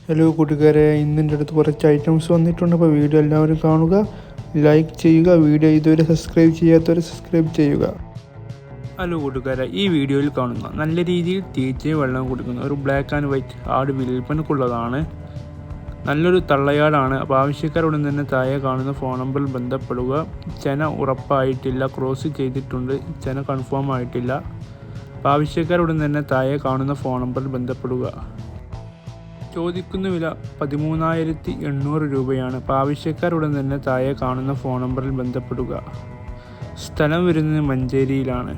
Hello കൂട്ടുകാരെ, ഇന്നിൻ്റെ അടുത്ത് കുറച്ച് ഐറ്റംസ് വന്നിട്ടുണ്ട്. അപ്പോൾ വീഡിയോ എല്ലാവരും കാണുക, ലൈക്ക് ചെയ്യുക. വീഡിയോ ഇതുവരെ സബ്സ്ക്രൈബ് ചെയ്യാത്തവർ സബ്സ്ക്രൈബ് ചെയ്യുക. ഹലോ കൂട്ടുകാരെ, ഈ വീഡിയോയിൽ കാണുന്ന നല്ല രീതിയിൽ തീറ്റയും വെള്ളം കൊടുക്കുന്ന ഒരു ബ്ലാക്ക് ആൻഡ് വൈറ്റ് ആട് വിൽപ്പനക്കുള്ളതാണ്. നല്ലൊരു തള്ളയാടാണ്. അപ്പോൾ ആവശ്യക്കാരുടൻ തന്നെ താഴെ കാണുന്ന ഫോൺ നമ്പറിൽ ബന്ധപ്പെടുക. ചെന ഉറപ്പായിട്ടില്ല, ക്രോസ് ചെയ്തിട്ടുണ്ട്, ചെന കൺഫേം ആയിട്ടില്ല. അപ്പോൾ ആവശ്യക്കാരുടൻ തന്നെ താഴെ കാണുന്ന ഫോൺ നമ്പറിൽ ബന്ധപ്പെടുക. ചോദിക്കുന്ന വില 13,800 രൂപയാണ്. അപ്പോൾ ആവശ്യക്കാരുടൻ തന്നെ താഴെ കാണുന്ന ഫോൺ നമ്പറിൽ ബന്ധപ്പെടുക. സ്ഥലം വരുന്നത് മഞ്ചേരിയിലാണ്.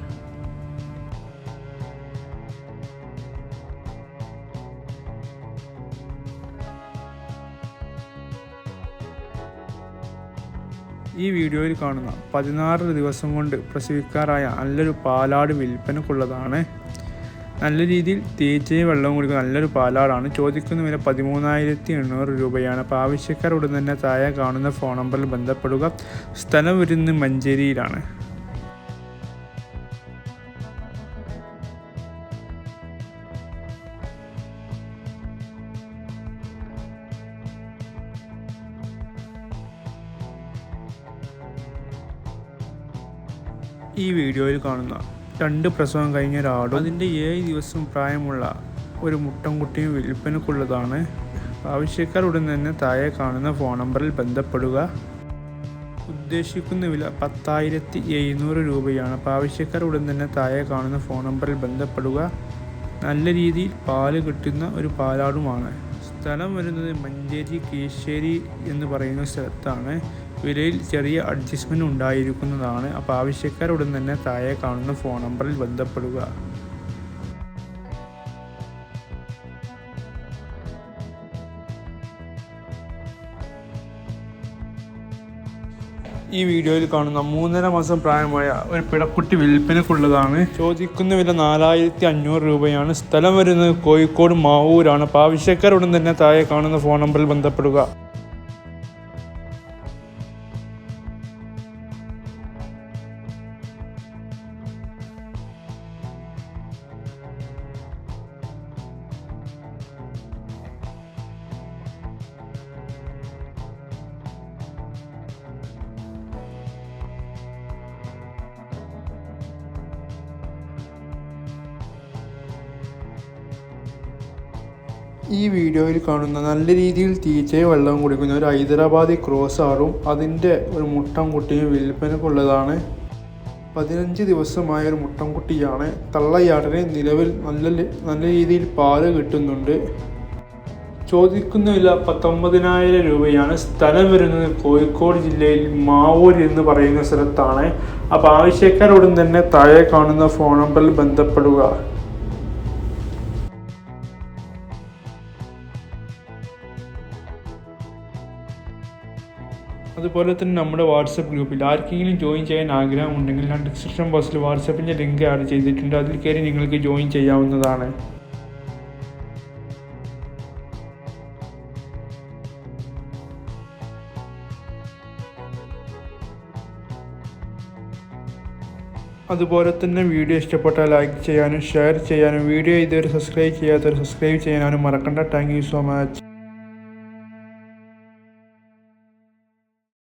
ഈ വീഡിയോയിൽ കാണുന്ന 16 ദിവസം കൊണ്ട് പ്രസവിക്കാറായ നല്ലൊരു പാലാട് വിൽപ്പനക്കുള്ളതാണ്. നല്ല രീതിയിൽ തീറ്റയും വെള്ളവും കുടിക്കുന്ന നല്ലൊരു പാലാടാണ്. ചോദിക്കുന്ന വില 13,800 രൂപയാണ്. അപ്പോൾ ആവശ്യക്കാരുടൻ തന്നെ താഴെ കാണുന്ന ഫോൺ നമ്പറിൽ ബന്ധപ്പെടുക. സ്ഥലം വരുന്നത് മഞ്ചേരിയിലാണ്. ഈ വീഡിയോയിൽ കാണുന്ന 2 പ്രസവം കഴിഞ്ഞ ഒരാടും അതിൻ്റെ 7 ദിവസം പ്രായമുള്ള ഒരു മുട്ടൻകുട്ടിയും വിൽപ്പനക്കുള്ളതാണ്. ആവശ്യക്കാരുടൻ തന്നെ താഴെ കാണുന്ന ഫോൺ നമ്പറിൽ ബന്ധപ്പെടുക. ഉദ്ദേശിക്കുന്ന വില 10,700 രൂപയാണ്. അപ്പോൾ ആവശ്യക്കാരുടൻ തന്നെ താഴെ കാണുന്ന ഫോൺ നമ്പറിൽ ബന്ധപ്പെടുക. നല്ല രീതിയിൽ പാല് കിട്ടുന്ന ഒരു പാലാടുമാണ്. സ്ഥലം വരുന്നത് മഞ്ചേരി കീശ്ശേരി എന്ന് പറയുന്ന സ്ഥലത്താണ്. വിലയിൽ ചെറിയ അഡ്ജസ്റ്റ്മെൻറ്റ് ഉണ്ടായിരിക്കുന്നതാണ്. അപ്പോൾ ആവശ്യക്കാരുടൻ തന്നെ താഴെ കാണുന്ന ഫോൺ നമ്പറിൽ ബന്ധപ്പെടുക. ഈ വീഡിയോയിൽ കാണുന്ന 3.5 മാസം പ്രായമായ ഒരു പിടക്കുട്ടി വിൽപ്പനക്കുള്ളതാണ്. ചോദിക്കുന്ന വില 4,500 രൂപയാണ്. സ്ഥലം വരുന്നത് കോഴിക്കോട് മാവൂരാണ്. അപ്പോൾ ആവശ്യക്കാരുടൻ തന്നെ താഴെ കാണുന്ന ഫോൺ നമ്പറിൽ ബന്ധപ്പെടുക. ഈ വീഡിയോയിൽ കാണുന്ന നല്ല രീതിയിൽ തീറ്റയും വെള്ളവും കുടിക്കുന്ന ഒരു ഹൈദരാബാദി ക്രോസ് ആടും അതിൻ്റെ ഒരു മുട്ടൻകുട്ടിയും വിൽപ്പനക്കുള്ളതാണ്. 15 ദിവസമായ ഒരു മുട്ടൻകുട്ടിയാണ്. തള്ളയാടിന് നിലവിൽ നല്ല രീതിയിൽ പാല് കിട്ടുന്നുണ്ട്. ചോദിക്കുന്ന വില 19,000 രൂപയാണ്. സ്ഥലം വരുന്നത് കോഴിക്കോട് ജില്ലയിൽ മാവൂർ എന്ന് പറയുന്ന സ്ഥലത്താണ്. അപ്പോൾ ആവശ്യക്കാരോടും തന്നെ താഴെ കാണുന്ന ഫോൺ നമ്പറിൽ ബന്ധപ്പെടുക. അതുപോലെ തന്നെ നമ്മുടെ വാട്സപ്പ് ഗ്രൂപ്പിൽ ആർക്കെങ്കിലും ജോയിൻ ചെയ്യാൻ ആഗ്രഹമുണ്ടെങ്കിൽ ഞാൻ ഡിസ്ക്രിപ്ഷൻ ബോക്സിൽ വാട്സപ്പിൻ്റെ ലിങ്ക് ആഡ് ചെയ്തിട്ടുണ്ട്. അതിൽ കയറി നിങ്ങൾക്ക് ജോയിൻ ചെയ്യാവുന്നതാണ്. അതുപോലെ തന്നെ വീഡിയോ ഇഷ്ടപ്പെട്ടാൽ ലൈക്ക് ചെയ്യാനും ഷെയർ ചെയ്യാനും വീഡിയോ ഇതുവരെ സബ്സ്ക്രൈബ് ചെയ്യാത്തവർ സബ്സ്ക്രൈബ് ചെയ്യാനും മറക്കണ്ട. Thank you so much.